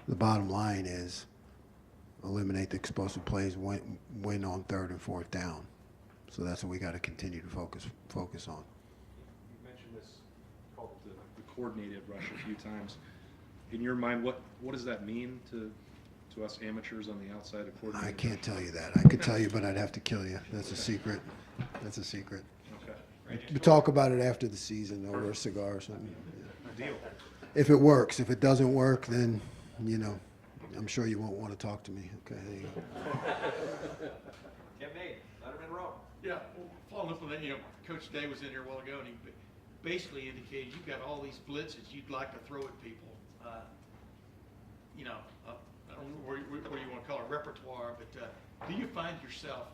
the bottom line is eliminate the explosive plays, win on 3rd and 4th down. So that's what we got to continue to focus on. You mentioned this, called the coordinated rush a few times. In your mind, what does that mean to us amateurs on the outside of coordinated? I can't tell you that. I could tell you, but I'd have to kill you. That's a secret. That's a secret. Okay. We talk about it after the season over a cigar or something. Deal. If it works. If it doesn't work, then, you know, I'm sure you won't want to talk to me. Okay, there you go. Get made, let him in row. Yeah, well, following up on that, Coach Day was in here a while ago, and he basically indicated you've got all these blitzes you'd like to throw at people. I don't know what you want to call it, repertoire, but do you find yourself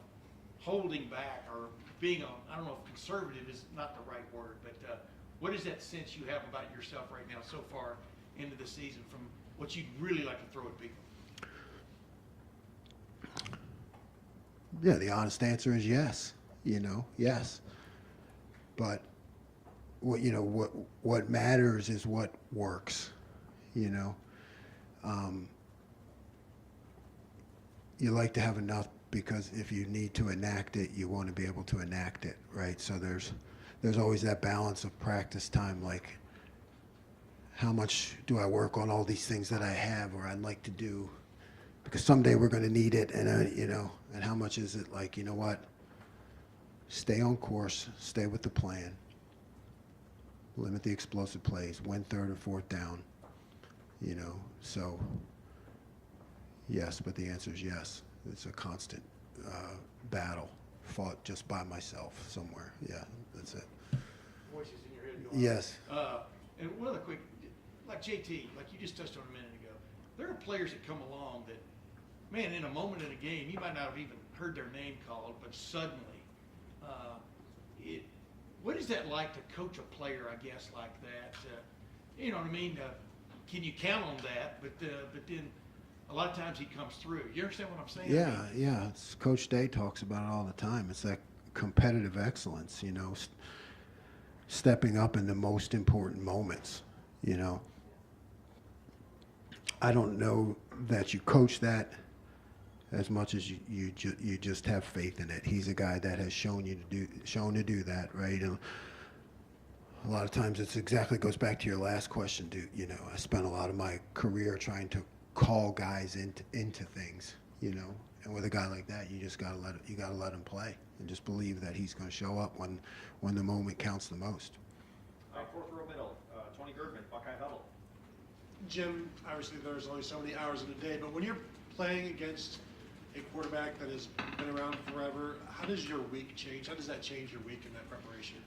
holding back or being I don't know if conservative is not the right word, but what is that sense you have about yourself right now so far into the season from what you'd really like to throw at people? Yeah, the honest answer is yes. Yes. But what matters is what works. You like to have enough because if you need to enact it, you want to be able to enact it, right? So there's always that balance of practice time, like how much do I work on all these things that I have or I'd like to do, because someday we're going to need it, and and how much is it like, you know what? Stay on course, stay with the plan, limit the explosive plays, win 3rd and 4th down, so yes, but the answer is yes. It's a constant battle fought just by myself somewhere. Yeah, that's it. Voices in your head going. Yes. And one other quick, like JT, like you just touched on a minute ago, there are players that come along that, man, in a moment in a game, you might not have even heard their name called, but suddenly, what is that like to coach a player, I guess, like that? You know what I mean? Can you count on that? But then a lot of times he comes through. You understand what I'm saying? Yeah. It's Coach Day talks about it all the time. It's that competitive excellence, stepping up in the most important moments, I don't know that you coach that as much as you just have faith in it. He's a guy that has shown to do that, right? And a lot of times it's exactly goes back to your last question, dude. I spent a lot of my career trying to call guys into things, and with a guy like that, you just gotta let him play and just believe that he's going to show up when the moment counts the most. All right, 4th row middle, Tony Girdman, Buckeye Huddle. Jim, obviously there's only so many hours in a day, but when you're playing against a quarterback that has been around forever, how does your week change? How does that change your week in that preparation?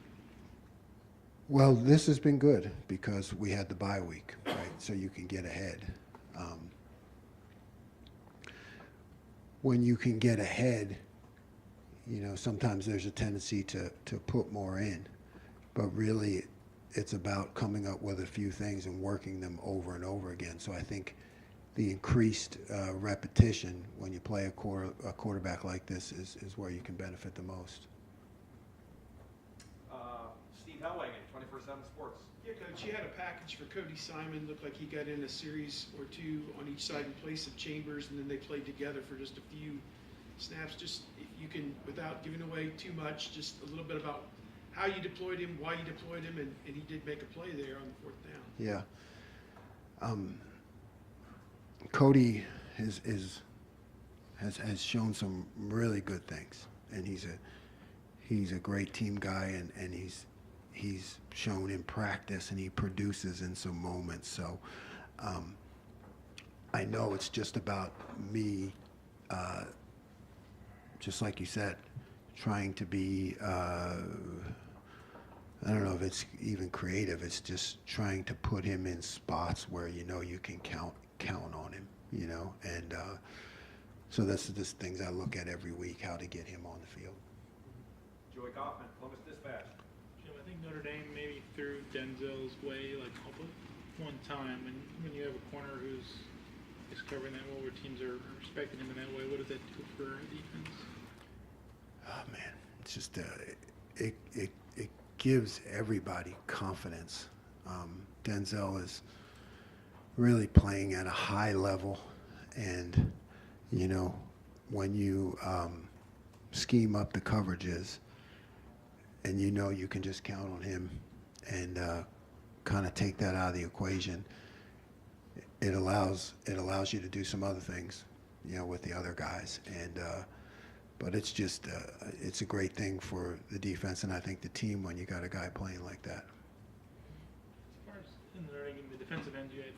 Well, this has been good because we had the bye week, right? So you can get ahead. When you can get ahead, sometimes there's a tendency to put more in, but really it's about coming up with a few things and working them over and over again. So I think the increased repetition when you play a quarterback like this is where you can benefit the most. Steve Hellwagen, 24/7 Sports. Yeah, Coach, you had a package for Cody Simon. Looked like he got in a series or two on each side in place of Chambers, and then they played together for just a few snaps. Just if you can, without giving away too much, just a little bit about how you deployed him, why you deployed him, and he did make a play there on the 4th down. Yeah. Cody has shown some really good things, and he's a great team guy, and he's shown in practice, and he produces in some moments. So I know it's just about me, just like you said, trying to be, I don't know if it's even creative. It's just trying to put him in spots where you can count on him, and so that's just things I look at every week, how to get him on the field. Joey Kaufman, Columbus Dispatch. Jim, I think Notre Dame maybe threw Denzel's way like one time, and when you have a corner who's covering that well, where teams are respecting him in that way, what does that do for our defense? Oh man, it's just it gives everybody confidence. Denzel really playing at a high level. And, you know, when you scheme up the coverages and you know you can just count on him and kind of take that out of the equation, it allows you to do some other things, you know, with the other guys. And but it's just it's a great thing for the defense and I think the team when you got a guy playing like that. As far as in the running game, the defensive end, you had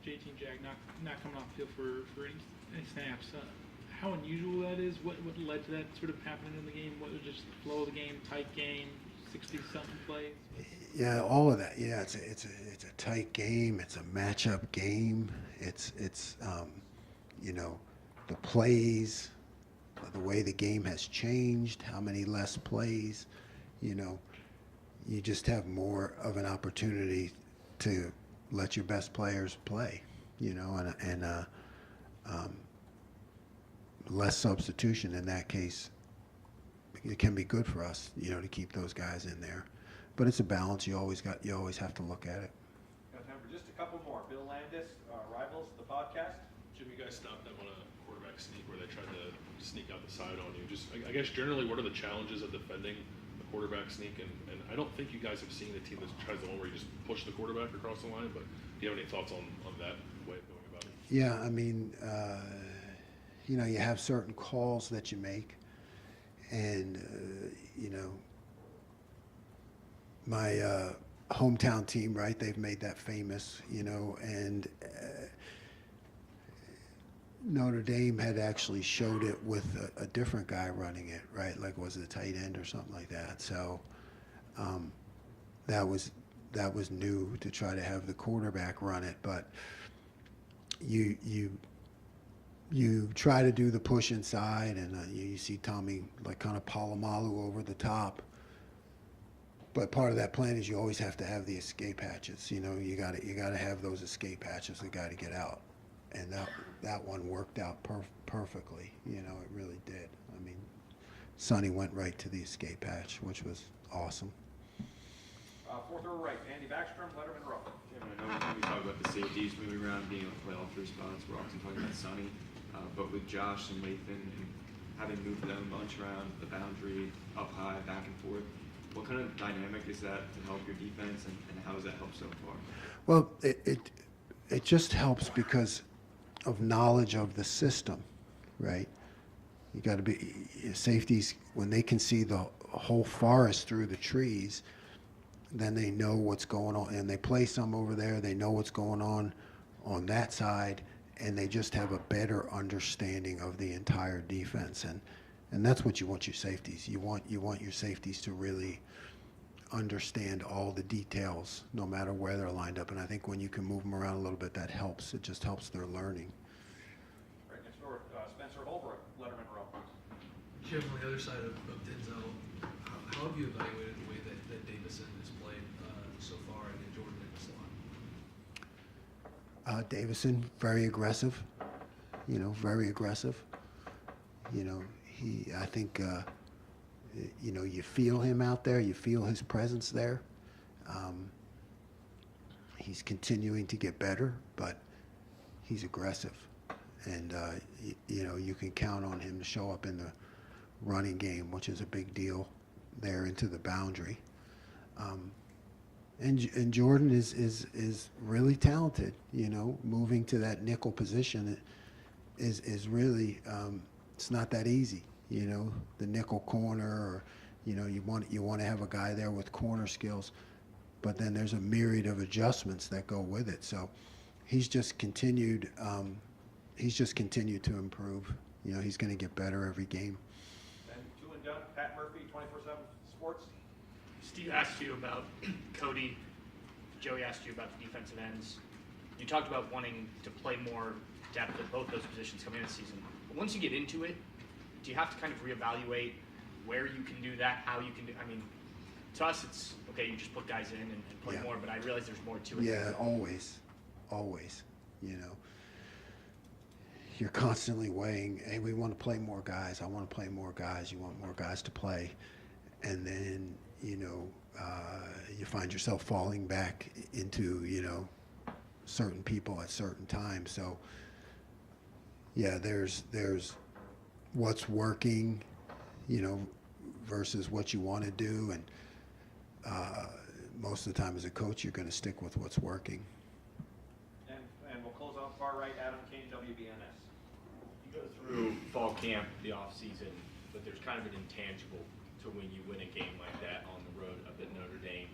JT and Jack not coming off the field for any snaps. How unusual that is? What led to that sort of happening in the game? What was just the flow of the game, tight game, 60-something plays? Yeah, all of that. Yeah, it's a tight game. It's a matchup game. It's you know, the plays, the way the game has changed, how many less plays. You know, you just have more of an opportunity to let your best players play. You know, and less substitution in that case. It can be good for us, you know, to keep those guys in there. But it's a balance. You always have to look at it. Got time for just a couple more. Bill Landis, Rivals, the podcast. Jim, you guys stopped them on a quarterback sneak where they tried to sneak out the side on you. Just, I guess, generally, what are the challenges of defending the quarterback sneak? And I don't think you guys have seen the team that tries the one where you just push the quarterback across the line, but do you have any thoughts on that way of going about it? Yeah, I mean, you know, you have certain calls that you make. And, you know, my hometown team, right, they've made that famous, you know, and Notre Dame had actually showed it with a different guy running it, right, like was it a tight end or something like that. So that was new to try to have the quarterback run it, but you try to do the push inside, and you see Tommy like kind of Palomalu over the top. But part of that plan is you always have to have the escape hatches. You know, you got to have those escape hatches. The guy to get out, and that one worked out perfectly. You know, it really did. I mean, Sonny went right to the escape hatch, which was awesome. Fourth row right, Andy Backstrom, Letterman row. Jim, I know when we talk about the safeties moving around, being able to play all three spots, we're often talking about Sonny. But with Josh and Lathan and having moved them a bunch around the boundary, up high, back and forth, what kind of dynamic is that to help your defense, and how has that helped so far? Well, it just helps because of knowledge of the system, right? You got to be safeties when they can see the whole forest through the trees. Then they know what's going on, and they play some over there. They know what's going on that side, and they just have a better understanding of the entire defense. And that's what you want your safeties. You want your safeties to really understand all the details, no matter where they're lined up. And I think when you can move them around a little bit, that helps. It just helps their learning. Right next door, Spencer Holbrook, Letterman row. Jim, on the other side of Denzel, how have you evaluated the way that Davison has played so far and Jordan in the slot? Davison, very aggressive. You know, very aggressive. You know, I think, you know, you feel him out there. You feel his presence there. He's continuing to get better, but he's aggressive. And, you know, you can count on him to show up in the running game, which is a big deal there into the boundary. And Jordan is really talented. You know, moving to that nickel position is really it's not that easy. You know, the nickel corner, or you know, you want to have a guy there with corner skills, but then there's a myriad of adjustments that go with it. So he's just continued to improve. You know, he's going to get better every game. And two and done, Pat Murphy, 24/7 Sports. Steve asked you about Cody. Joey asked you about the defensive ends. You talked about wanting to play more depth at both those positions coming into the season. But once you get into it, do you have to kind of reevaluate where you can do that, how you can do? I mean, to us, it's okay. You just put guys in and play more. But I realize there's more to it. Yeah, always. You know, you're constantly weighing. Hey, we want to play more guys. I want to play more guys. You want more guys to play, and then you know, you find yourself falling back into, you know, certain people at certain times. So yeah, there's what's working, versus what you want to do, and most of the time as a coach, you're going to stick with what's working. And we'll close out far right, Adam Kane, WBNS. You go through fall camp, the off season, but there's kind of an intangible to when you win a game like that on the road up at Notre Dame.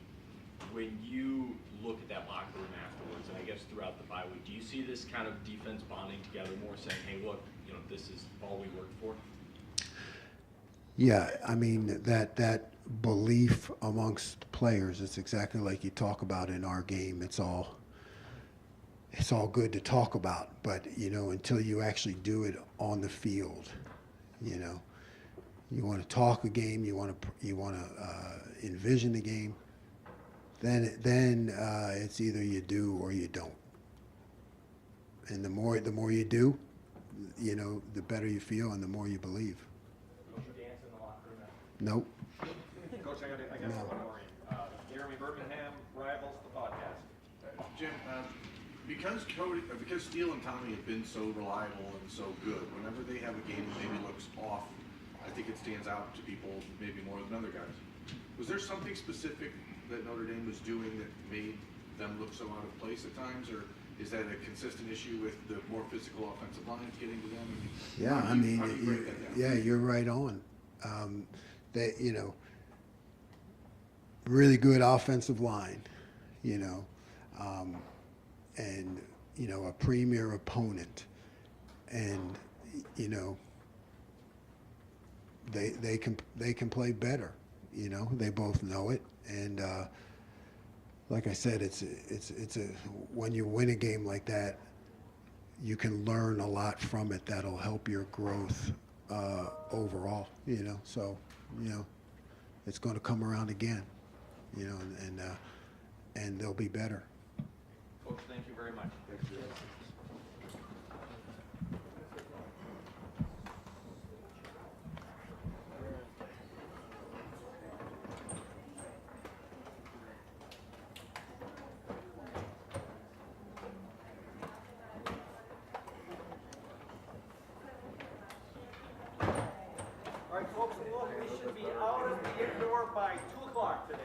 When you look at that locker room afterwards, and I guess throughout the bye week, do you see this kind of defense bonding together more, saying, hey, look, this is all we worked for? Yeah, I mean, that belief amongst players, it's exactly like you talk about in our game. It's all good to talk about, but, until you actually do it on the field, you want to talk a game, you want to envision the game, then it's either you do or you don't. And the more you do, the better you feel and the more you believe. Don't you dance in the locker room now? Nope. Coach, I got No. one more. Jeremy Birmingham, Rivals, the podcast. Jim, because Steele and Tommy have been so reliable and so good, whenever they have a game that maybe looks off, I think it stands out to people maybe more than other guys. Was there something specific that Notre Dame was doing that made them look so out of place at times, or is that a consistent issue with the more physical offensive lines getting to them? Yeah, How do you break that down? yeah, you're right on. They, really good offensive line, and a premier opponent, and they can play better. They both know it, and like I said, it's a when you win a game like that, you can learn a lot from it that'll help your growth overall. So it's going to come around again. And they'll be better. Coach, thank you very much. All right, folks, look, we should be out of the indoor by 2 o'clock today.